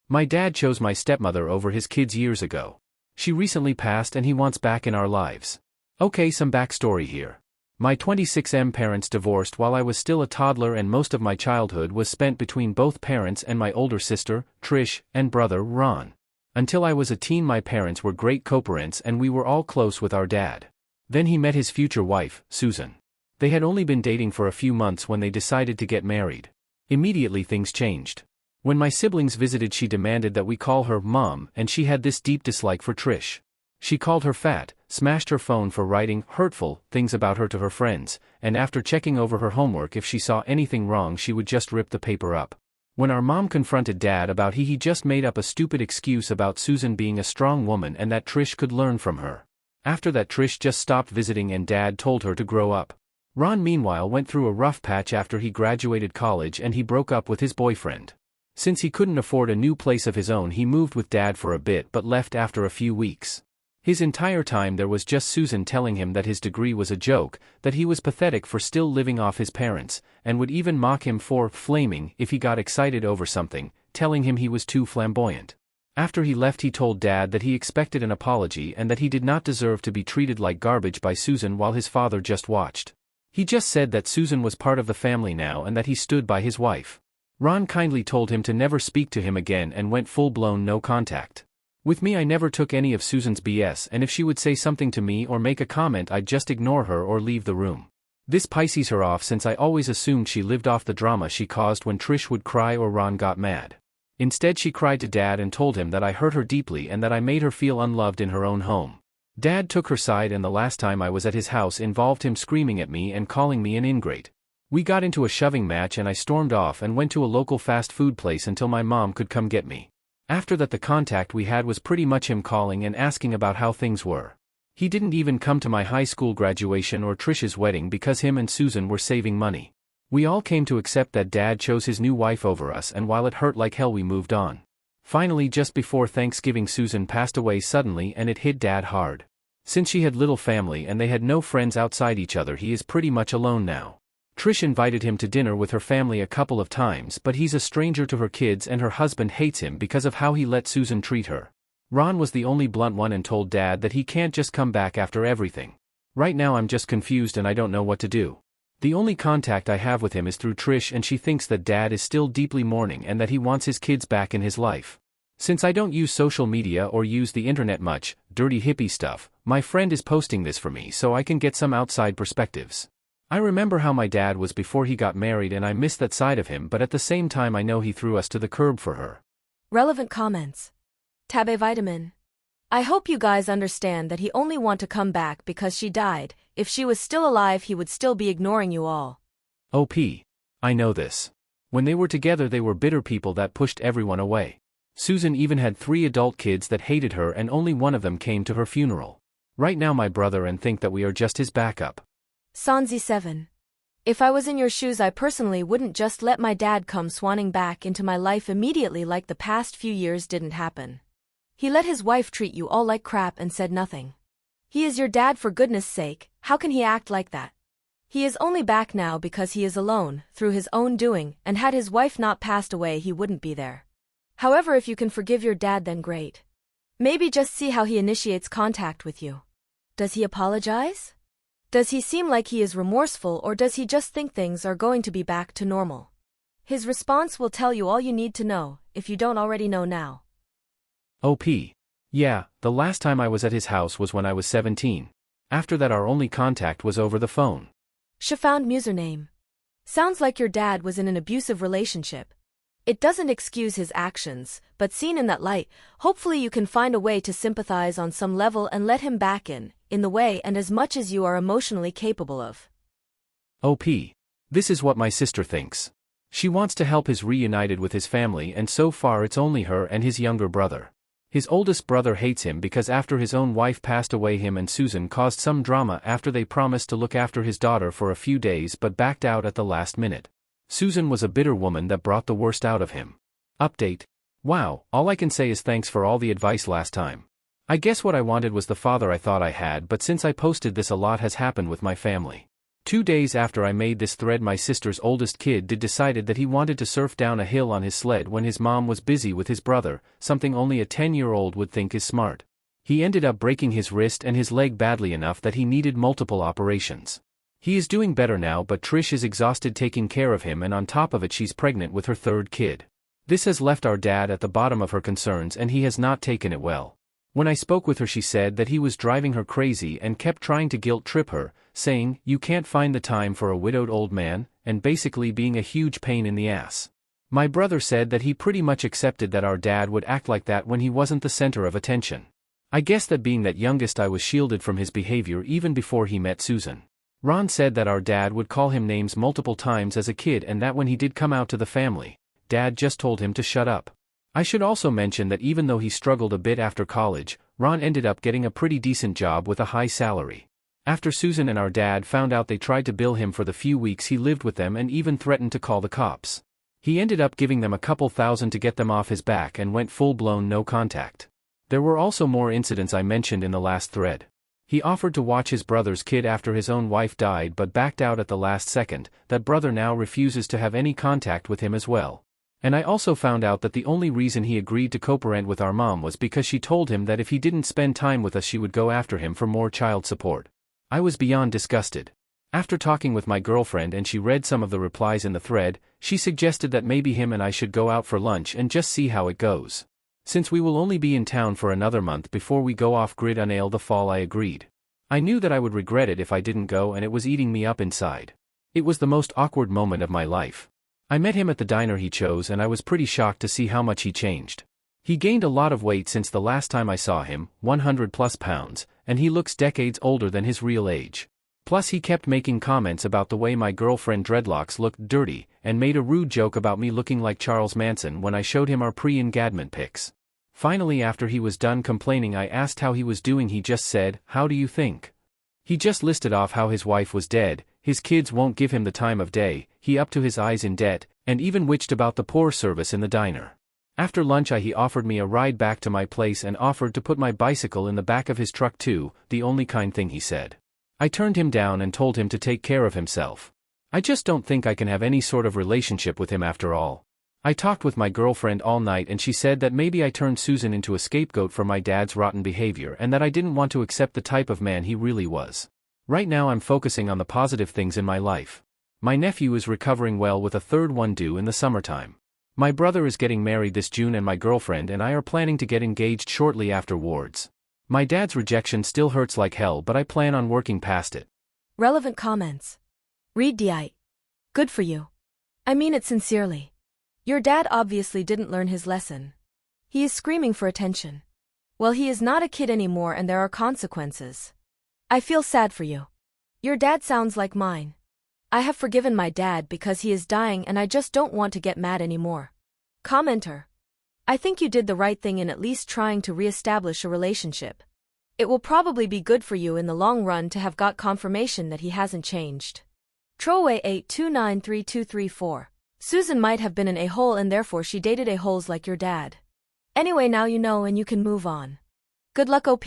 My dad chose my stepmother over his kids years ago. She recently passed and he wants back in our lives. Okay, some backstory here. My 26M parents divorced while I was still a toddler, and most of my childhood was spent between both parents and my older sister, Trish, and brother, Ron. Until I was a teen, my parents were great co-parents and we were all close with our dad. Then he met his future wife, Susan. They had only been dating for a few months when they decided to get married. Immediately things changed. When my siblings visited, she demanded that we call her Mom, and she had this deep dislike for Trish. She called her fat, smashed her phone for writing hurtful things about her to her friends, and after checking over her homework, if she saw anything wrong, she would just rip the paper up. When our mom confronted Dad about he just made up a stupid excuse about Susan being a strong woman and that Trish could learn from her. After that, Trish just stopped visiting and Dad told her to grow up. Ron meanwhile went through a rough patch after he graduated college and he broke up with his boyfriend. Since he couldn't afford a new place of his own, he moved with Dad for a bit but left after a few weeks. His entire time there was just Susan telling him that his degree was a joke, that he was pathetic for still living off his parents, and would even mock him for flaming if he got excited over something, telling him he was too flamboyant. After he left, he told Dad that he expected an apology and that he did not deserve to be treated like garbage by Susan while his father just watched. He just said that Susan was part of the family now and that he stood by his wife. Ron kindly told him to never speak to him again and went full-blown no contact. With me, I never took any of Susan's BS, and if she would say something to me or make a comment, I'd just ignore her or leave the room. This pisses her off since I always assumed she lived off the drama she caused when Trish would cry or Ron got mad. Instead, she cried to Dad and told him that I hurt her deeply and that I made her feel unloved in her own home. Dad took her side, and the last time I was at his house involved him screaming at me and calling me an ingrate. We got into a shoving match and I stormed off and went to a local fast food place until my mom could come get me. After that, the contact we had was pretty much him calling and asking about how things were. He didn't even come to my high school graduation or Trish's wedding because him and Susan were saving money. We all came to accept that Dad chose his new wife over us, and while it hurt like hell, we moved on. Finally, just before Thanksgiving, Susan passed away suddenly and it hit Dad hard. Since she had little family and they had no friends outside each other, he is pretty much alone now. Trish invited him to dinner with her family a couple of times, but he's a stranger to her kids and her husband hates him because of how he let Susan treat her. Ron was the only blunt one and told Dad that he can't just come back after everything. Right now I'm just confused and I don't know what to do. The only contact I have with him is through Trish, and she thinks that Dad is still deeply mourning and that he wants his kids back in his life. Since I don't use social media or use the internet much, dirty hippie stuff, my friend is posting this for me so I can get some outside perspectives. I remember how my dad was before he got married and I miss that side of him, but at the same time I know he threw us to the curb for her. Relevant comments. Tabe Vitamin. I hope you guys understand that he only want to come back because she died. If she was still alive, he would still be ignoring you all. OP. I know this. When they were together they were bitter people that pushed everyone away. Susan even had 3 adult kids that hated her and only one of them came to her funeral. Right now my brother and think that we are just his backup. Sanzi 7. If I was in your shoes, I personally wouldn't just let my dad come swanning back into my life immediately like the past few years didn't happen. He let his wife treat you all like crap and said nothing. He is your dad, for goodness sake, how can he act like that? He is only back now because he is alone, through his own doing, and had his wife not passed away he wouldn't be there. However, if you can forgive your dad, then great. Maybe just see how he initiates contact with you. Does he apologize? Does he seem like he is remorseful, or does he just think things are going to be back to normal? His response will tell you all you need to know, if you don't already know now. OP. Yeah, the last time I was at his house was when I was 17. After that our only contact was over the phone. Found username. Sounds like your dad was in an abusive relationship. It doesn't excuse his actions, but seen in that light, hopefully you can find a way to sympathize on some level and let him back in the way and as much as you are emotionally capable of. OP. This is what my sister thinks. She wants to help his reunited with his family, and so far it's only her and his younger brother. His oldest brother hates him because after his own wife passed away, him and Susan caused some drama after they promised to look after his daughter for a few days but backed out at the last minute. Susan was a bitter woman that brought the worst out of him. Update. Wow, all I can say is thanks for all the advice last time. I guess what I wanted was the father I thought I had, but since I posted this, a lot has happened with my family. 2 days after I made this thread, my sister's oldest kid decided that he wanted to surf down a hill on his sled when his mom was busy with his brother, something only a 10-year-old would think is smart. He ended up breaking his wrist and his leg badly enough that he needed multiple operations. He is doing better now, but Trish is exhausted taking care of him, and on top of it she's pregnant with her third kid. This has left our dad at the bottom of her concerns, and he has not taken it well. When I spoke with her, she said that he was driving her crazy and kept trying to guilt trip her, saying, "You can't find the time for a widowed old man," and basically being a huge pain in the ass. My brother said that he pretty much accepted that our dad would act like that when he wasn't the center of attention. I guess that being that youngest, I was shielded from his behavior even before he met Susan. Ron said that our dad would call him names multiple times as a kid, and that when he did come out to the family, Dad just told him to shut up. I should also mention that even though he struggled a bit after college, Ron ended up getting a pretty decent job with a high salary. After Susan and our dad found out, they tried to bill him for the few weeks he lived with them and even threatened to call the cops. He ended up giving them a couple thousand to get them off his back and went full-blown no contact. There were also more incidents I mentioned in the last thread. He offered to watch his brother's kid after his own wife died but backed out at the last second. That brother now refuses to have any contact with him as well. And I also found out that the only reason he agreed to co-parent with our mom was because she told him that if he didn't spend time with us she would go after him for more child support. I was beyond disgusted. After talking with my girlfriend and she read some of the replies in the thread, she suggested that maybe him and I should go out for lunch and just see how it goes. Since we will only be in town for another month before we go off-grid on the fall, I agreed. I knew that I would regret it if I didn't go, and it was eating me up inside. It was the most awkward moment of my life. I met him at the diner he chose, and I was pretty shocked to see how much he changed. He gained a lot of weight since the last time I saw him, 100+ pounds, and he looks decades older than his real age. Plus he kept making comments about the way my girlfriend dreadlocks looked dirty, and made a rude joke about me looking like Charles Manson when I showed him our pre-engagement pics. Finally, after he was done complaining, I asked how he was doing. He just said, "How do you think?" He just listed off how his wife was dead, his kids won't give him the time of day, he up to his eyes in debt, and even witched about the poor service in the diner. After lunch he offered me a ride back to my place and offered to put my bicycle in the back of his truck too, the only kind thing he said. I turned him down and told him to take care of himself. I just don't think I can have any sort of relationship with him after all. I talked with my girlfriend all night and she said that maybe I turned Susan into a scapegoat for my dad's rotten behavior and that I didn't want to accept the type of man he really was. Right now I'm focusing on the positive things in my life. My nephew is recovering well with a third one due in the summertime. My brother is getting married this June and my girlfriend and I are planning to get engaged shortly afterwards. My dad's rejection still hurts like hell, but I plan on working past it. Relevant comments. Read DI. Good for you. I mean it sincerely. Your dad obviously didn't learn his lesson. He is screaming for attention. Well, he is not a kid anymore and there are consequences. I feel sad for you. Your dad sounds like mine. I have forgiven my dad because he is dying and I just don't want to get mad anymore. Commenter. I think you did the right thing in at least trying to re-establish a relationship. It will probably be good for you in the long run to have got confirmation that he hasn't changed. Troway 8293234. Susan might have been an a-hole and therefore she dated a-holes like your dad. Anyway, now you know and you can move on. Good luck, OP.